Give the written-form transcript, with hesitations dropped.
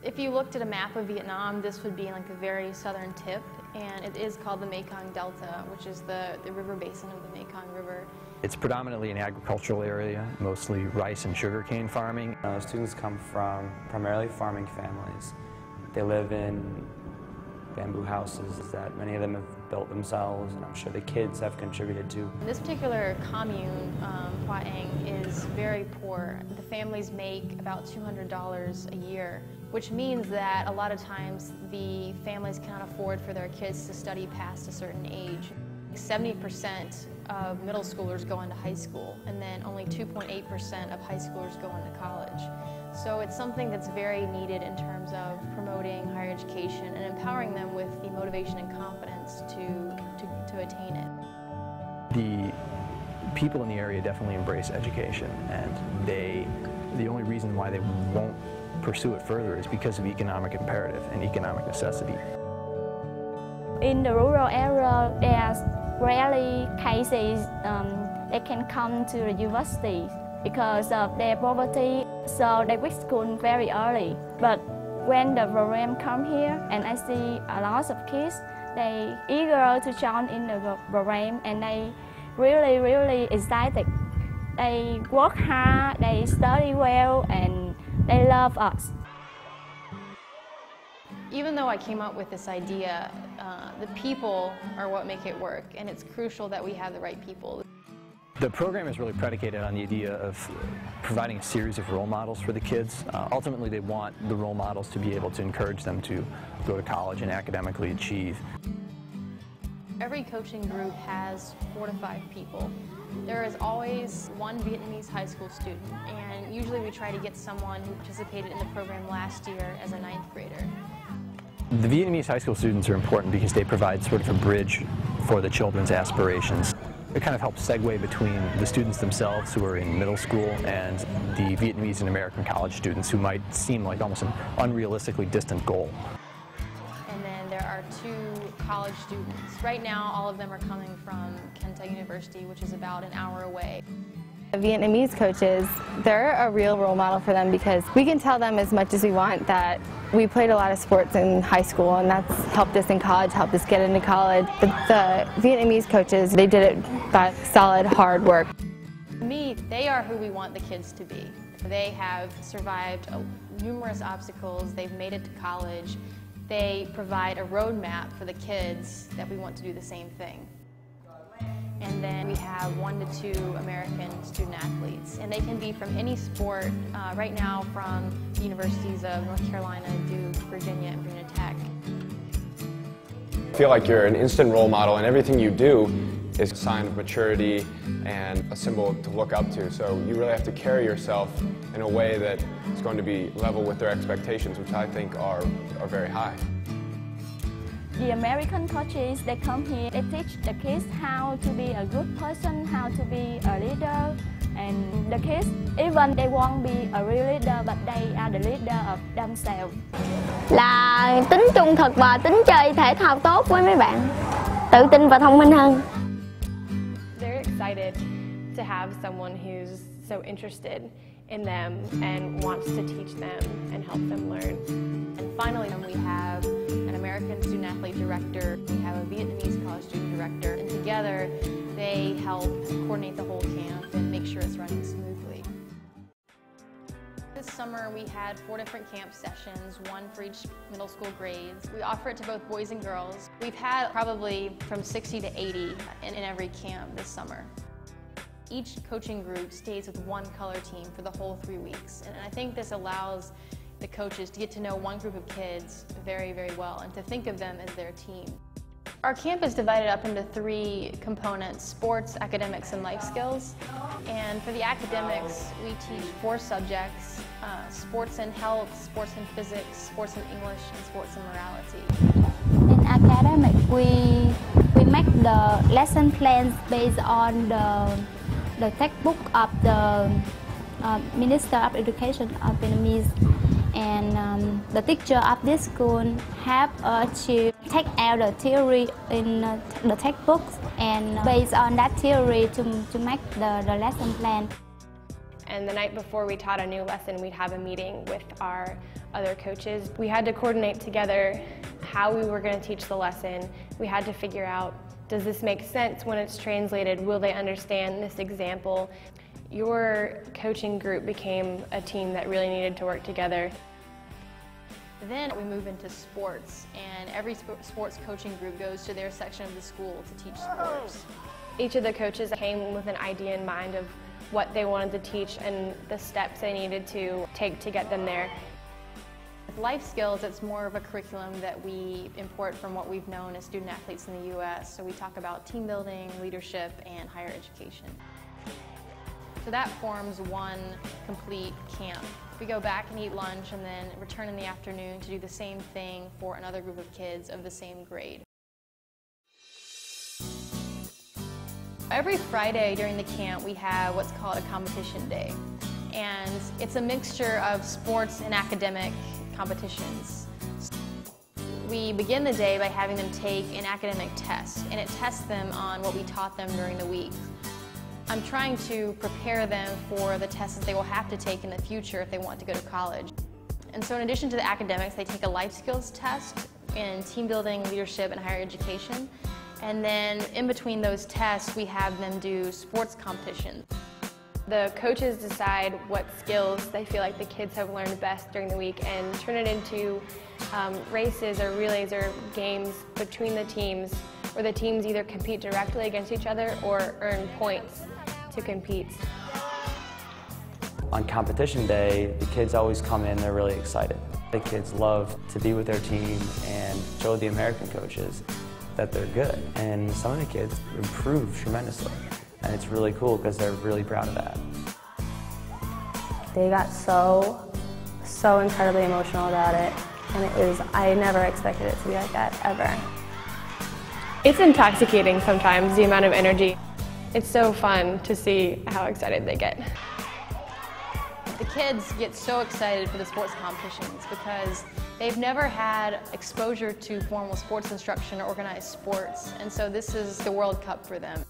If you looked at a map of Vietnam, this would be like the very southern tip, and it is called the Mekong Delta, which is the river basin of the Mekong River. It's predominantly an agricultural area, mostly rice and sugarcane farming. Students come from primarily farming families. They live in bamboo houses that many of them have built themselves, and I'm sure the kids have contributed to. This particular commune, Hoa Anh, is very poor. The families make about $200 a year, which means that a lot of times the families cannot afford for their kids to study past a certain age. 70% of middle schoolers go into high school, and then only 2.8% of high schoolers go into college. So it's something that's very needed in terms of promoting higher education and empowering them with the motivation and confidence to attain it. The people in the area definitely embrace education, and the only reason why they won't pursue it further is because of economic imperative and economic necessity. In the rural area, there's rarely cases they can come to the university because of their poverty, so they quit school very early. But when the program come here, and I see a lot of kids, they eager to join in the program, and they really excited. They work hard, they study well, and they love us. Even though I came up with this idea, the people are what make it work, and it's crucial that we have the right people. The program is really predicated on the idea of providing a series of role models for the kids. Ultimately, they want the role models to be able to encourage them to go to college and academically achieve. Every coaching group has 4 to 5 people. There is always one Vietnamese high school student, and usually we try to get someone who participated in the program last year as a 9th grader. The Vietnamese high school students are important because they provide sort of a bridge for the children's aspirations. It kind of helps segue between the students themselves who are in middle school and the Vietnamese and American college students who might seem like almost an unrealistically distant goal. And then there are 2 college students. Right now, all of them are coming from Kenta University, which is about an hour away. The Vietnamese coaches, they're a real role model for them because we can tell them as much as we want that we played a lot of sports in high school, and that's helped us in college, helped us get into college. But the Vietnamese coaches, they did it by solid, hard work. To me, they are who we want the kids to be. They have survived numerous obstacles, they've made it to college, they provide a roadmap for the kids that we want to do the same thing. And then we have 1 to 2 American student athletes, and they can be from any sport, right now from the universities of North Carolina, Duke, Virginia, and Virginia Tech. I feel like you're an instant role model, and everything you do is a sign of maturity and a symbol to look up to. So you really have to carry yourself in a way that is going to be level with their expectations, which I think are very high. The American coaches, they come here, they teach the kids how to be a good person, how to be a leader. And the kids, even they won't be a real leader, but they are the leader of themselves. Là tính trung thực và tính chơi thể thao tốt với mấy bạn, tự tin và thông minh hơn. They're excited to have someone who's so interested in them and wants to teach them and help them learn. And finally, we have an American student athlete director, we have a Vietnamese college student director, and together they help coordinate the whole camp and make sure it's running smoothly. This summer we had 4 different camp sessions, 1 for each middle school grades. We offer it to both boys and girls. We've had probably from 60 to 80 in every camp this summer. Each coaching group stays with 1 color team for the whole 3 weeks, and I think this allows the coaches to get to know one group of kids very, very well and to think of them as their team. Our camp is divided up into 3 components: sports, academics, and life skills. And for the academics, we teach 4 subjects: sports and health, sports and physics, sports and English, and sports and morality. In academic, we make the lesson plans based on the textbook of the Minister of Education of Vietnamese. And the teacher of this school help us to take out the theory in the textbooks and based on that theory to make the lesson plan. And the night before we taught a new lesson, we'd have a meeting with our other coaches. We had to coordinate together how we were going to teach the lesson. We had to figure out, does this make sense when it's translated? Will they understand this example? Your coaching group became a team that really needed to work together. Then we move into sports, and every sports coaching group goes to their section of the school to teach sports. Each of the coaches came with an idea in mind of what they wanted to teach and the steps they needed to take to get them there. With life skills, it's more of a curriculum that we import from what we've known as student athletes in the U.S. So we talk about team building, leadership, and higher education. So that forms one complete camp. We go back and eat lunch and then return in the afternoon to do the same thing for another group of kids of the same grade. Every Friday during the camp we have what's called a competition day. And it's a mixture of sports and academic competitions. We begin the day by having them take an academic test, and it tests them on what we taught them during the week. I'm trying to prepare them for the tests that they will have to take in the future if they want to go to college. And so in addition to the academics, they take a life skills test in team building, leadership, and higher education. And then in between those tests, we have them do sports competitions. The coaches decide what skills they feel like the kids have learned best during the week and turn it into races or relays or games between the teams, where the teams either compete directly against each other or earn points to compete. On competition day, the kids always come in, they're really excited. The kids love to be with their team and show the American coaches that they're good. And some of the kids improve tremendously. And it's really cool because they're really proud of that. They got so incredibly emotional about it. And I never expected it to be like that, ever. It's intoxicating sometimes, the amount of energy. It's so fun to see how excited they get. The kids get so excited for the sports competitions because they've never had exposure to formal sports instruction or organized sports, and so this is the World Cup for them.